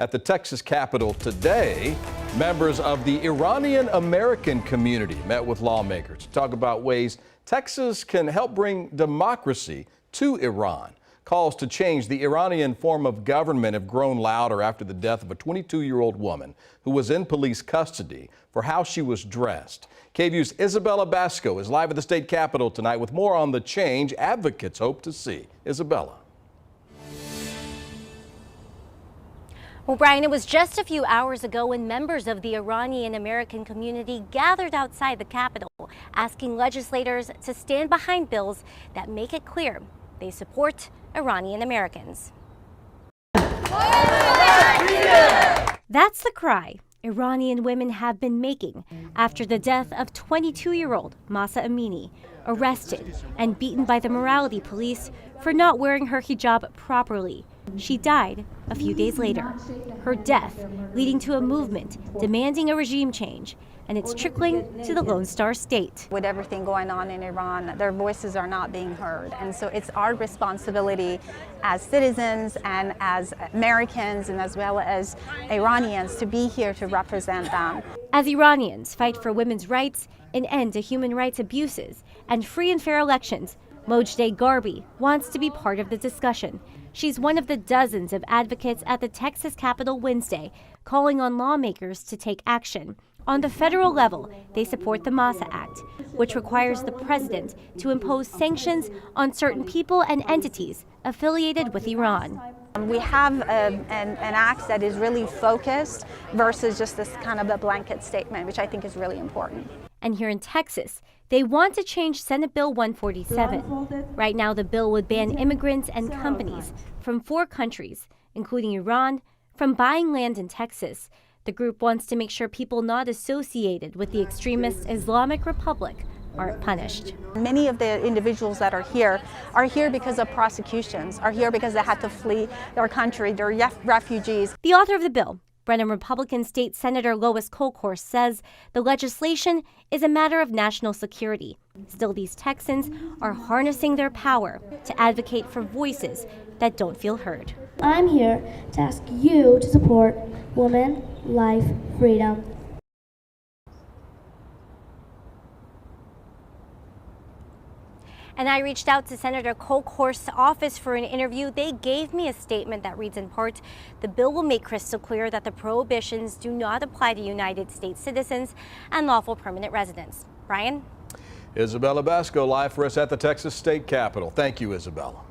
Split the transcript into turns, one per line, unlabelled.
At the Texas Capitol today, members of the Iranian-American community met with lawmakers to talk about ways Texas can help bring democracy to Iran. Calls to change the Iranian form of government have grown louder after the death of a 22-year-old woman who was in police custody for how she was dressed. KVUE's Isabella Basco is live at the state capitol tonight with more on the change advocates hope to see. Isabella.
Well, Brian, it was just a few hours ago when members of the Iranian-American community gathered outside the Capitol, asking legislators to stand behind bills that make it clear they support Iranian-Americans. That's the cry Iranian women have been making after the death of 22-year-old Mahsa Amini, arrested and beaten by the morality police for not wearing her hijab properly. She died a few days later. Her death leading to a movement demanding a regime change, and it's trickling to the Lone Star State.
With everything going on in Iran, their voices are not being heard. And so it's our responsibility as citizens and as Americans and as well as Iranians to be here to represent them.
As Iranians fight for women's rights, an end to human rights abuses, and free and fair elections, Mojdeh Garbi wants to be part of the discussion. She's one of the dozens of advocates at the Texas Capitol Wednesday, calling on lawmakers to take action. On the federal level, they support the Mahsa Act, which requires the president to impose sanctions on certain people and entities affiliated with Iran.
We have an act that is really focused versus just this kind of a blanket statement, which I think is really important.
And here in Texas, they want to change Senate Bill 147. Right now, the bill would ban immigrants and companies from 4 countries, including Iran, from buying land in Texas. The group wants to make sure people not associated with the extremist Islamic Republic aren't punished.
Many of the individuals that are here because of prosecutions, are here because they had to flee their country, they're refugees.
The author of the bill, Brenham Republican State Senator Lois Kolkhorst, says the legislation is a matter of national security. Still, these Texans are harnessing their power to advocate for voices that don't feel heard.
I'm here to ask you to support women, life, freedom.
And I reached out to Senator Kolkhorst's office for an interview. They gave me a statement that reads in part, the bill will make crystal clear that the prohibitions do not apply to United States citizens and lawful permanent residents. Brian?
Isabella Basco live for us at the Texas State Capitol. Thank you, Isabella.